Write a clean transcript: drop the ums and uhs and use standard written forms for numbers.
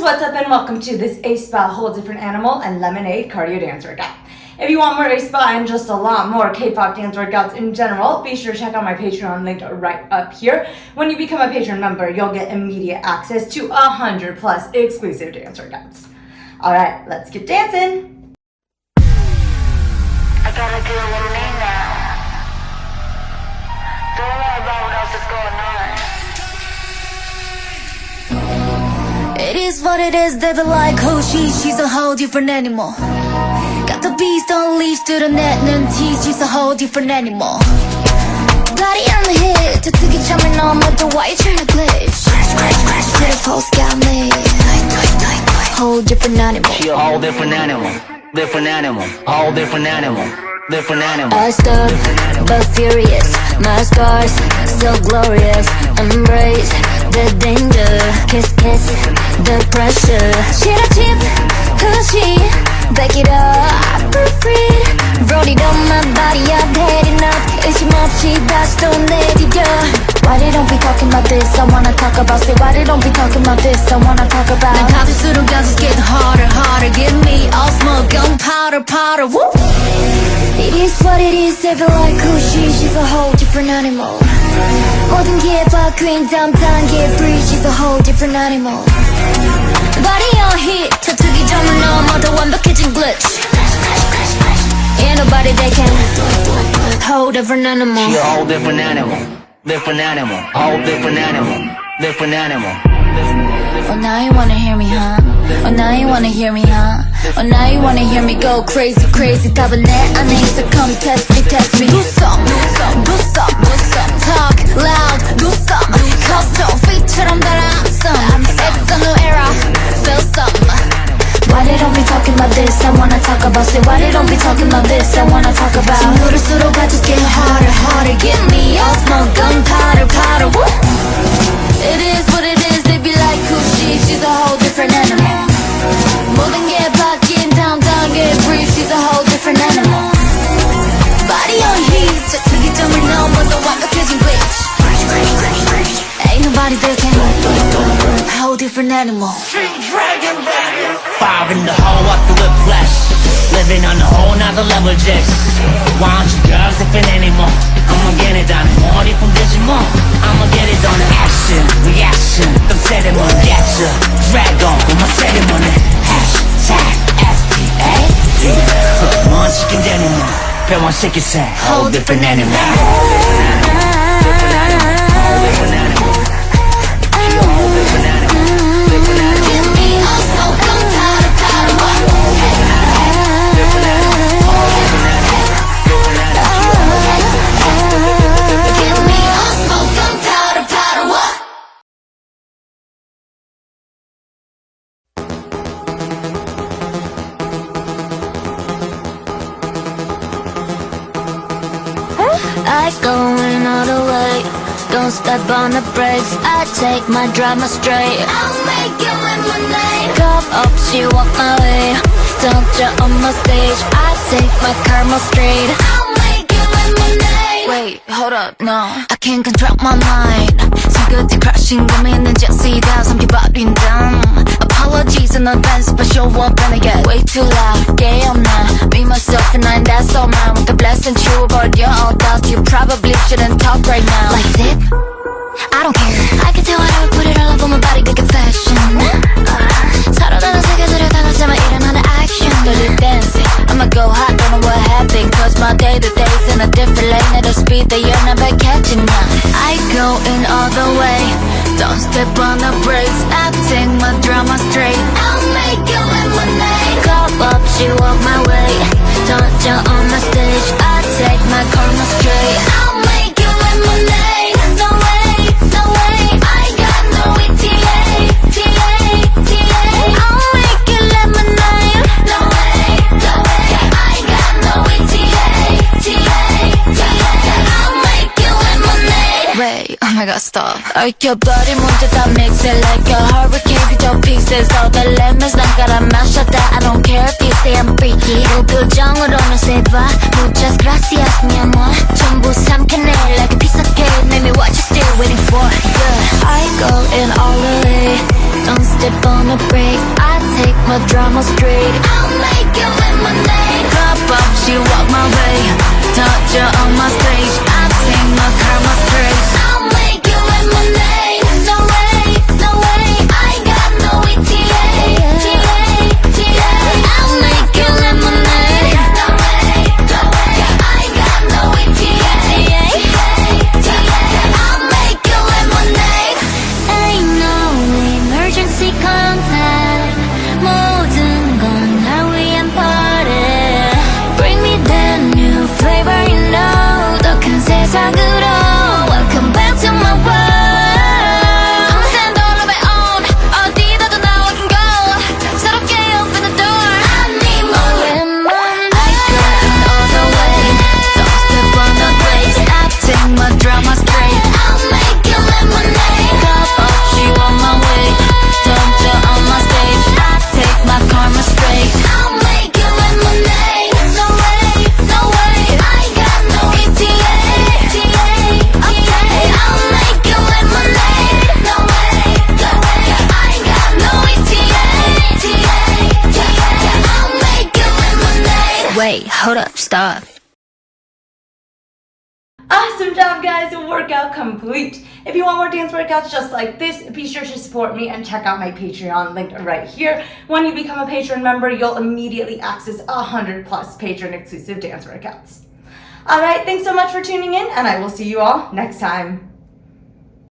what's up and welcome to this aespa Whole Different Animal and Lemonade cardio dance workout. If you want more aespa and just a lot more K-pop dance workouts in general, be sure to check out my Patreon linked right up here. When you become a Patreon member, you'll get immediate access to 100 plus exclusive dance workouts. Alright, let's get dancing! I gotta deal with me now. Don't worry about what else is going on. It is what it is, they be like, oh she's a whole different animal. Got the beast unleashed to the net and teeth, she's a whole different animal. Body on the hit, to take it jumping on, but the white trying to glitch. To the post got me, whole different animal. She a whole different animal, different animal, whole different animal, different animal. I stood, but furious, my scars still glorious. Embrace the danger, kiss the pressure. Shit I chip, cause she back it up, free. Wrote it on my body, I've had enough. 의심 없이 다시 또 내디뎌. Why they don't be talking about this? I wanna talk about it. Why they don't be talking about this? I wanna talk about. 난 가질수록 just get harder, harder. Give me all smoke, gunpowder, powder. Woo! It is what it is, they feel like who she's a whole different animal. 모든 게 바뀐 다음 단계 breathe, she's a whole different animal. Body on hit, 터뜨기 점을 넘어도 완벽해진 glitch. Ain't nobody that can whole different animal. She a whole different animal, different animal, whole different animal, different animal. Oh now you wanna hear me, huh? Oh now you wanna hear me, huh? Oh now you wanna hear me go crazy, crazy. 답은 내 안에 있어, come test me, test me. Do some, do some, do some, do some. Talk loud, do some. Custom, feat처럼 달아 some. It's a new era, feel some. Why they don't be talking about this? I wanna talk about it. Why they don't be talking about this? I wanna talk about. 누를수록 I just get harder, harder. Give me all smoke, gunpowder, powder. Woo! It is what it is. They be like who she's a whole different animal. 모든 게 바뀐 다음 단계 breathe. She's a whole different animal. Body on heat, 저트기 점을 넘어도 완벽해진 glitch. Ain't nobody that can whole different animal. Fire in the hole up through the flesh, living on a whole nother level just. Why don't you girls different animal? I'ma get it done, 머리 품되지 뭐. I'ma get it on action, reaction. 좀 ceremony, getcha, drag on with my ceremony. Hashtag SPA. 먼치킨 animal, 병원 시키세. Whole different animal. Whole different animal. She a whole different animal, different animal. Give me all smoke, gunpowder, powder. Different animal, whole different animal, different animal. Give me all smoke, gunpowder, powder. What? I go in all the way, don't step on the brakes. I take my drama straight. I'll make you lemonade. Cup up, she walk my way. Don't you on my stage. I take my karma straight. I'll make you lemonade. Wait, hold up, no, I can't control my mind. 손끝에 crashing 고민은 jet시다 삼켜버린 damn. Apologies in advance, but show up and I get way too loud. Gay I'm not, me myself and I, that's all mine. With the blessing true, but you're all doubts. You probably shouldn't talk right now. Like zip, I don't care. I can tell whatever, put it all up on my body, make it fashion. 서로 다른 세계들을 다가서만 일어나는 action. Dirty dancing, I'ma go hot, don't know what happened. Cause my day to day's in a different lane at a speed that you're never catching now. I go in all the way, don't step on the brakes. I take my drama straight. I'll make you lemonade. Cup up, she walk my way. Don't jump on the stage. I take my karma straight. I'll make you lemonade. No way, no way. I got no ETA, TA, TA. I'll make you lemonade. No way, no way. I got no ETA, TA, TA. I'll make you lemonade. Wait, oh my god, stop. 얽혀버린 문제 다 mix it like a hurricane. 그저 pieces of the lemons 난 깔아 마셔다. I don't care if you say I'm freaky. 그 표정으로는 say bye. Muchas gracias, mi amor. 전부 삼켜내 like a piece of cake. Maybe what you still waiting for? Yeah. I go in all the way. Don't step on on the brakes, I take my drama straight. I'll make you lemonade. Cup up, she walk my way. Touch her on my stage, I take my karma straight. I'll make you lemonade. No way, no way, I got no ETA. I'll make you lemonade. No way, no way, I got no ETA. I'll make you lemonade. Ain't no emergency contact. 모든 건 날 위한 party. Bring me that new flavor, you know. 더 큰 세상으로. Welcome back to my world. I'm a stand all of my own. 어디다도 now I can go. 새롭게 open the door. I need more lemonade. I go in all the way. Don't step on the brakes. I take my drama straight. I'll make you lemonade. Cup up, she on my way. Don't you on my stage. I take my karma straight. I'll make you lemonade. No way, no way, I got no ETA. Okay, I'll make you lemonade. No way, no way, I got no ETA. I'll make you lemonade. Wait, hold up, stop. Awesome job, guys! Workout complete. If you want more dance workouts just like this, be sure to support me and check out my Patreon linked right here. When you become a patron member, you'll immediately access 100+ patron exclusive dance workouts. Alright, thanks so much for tuning in, and I will see you all next time.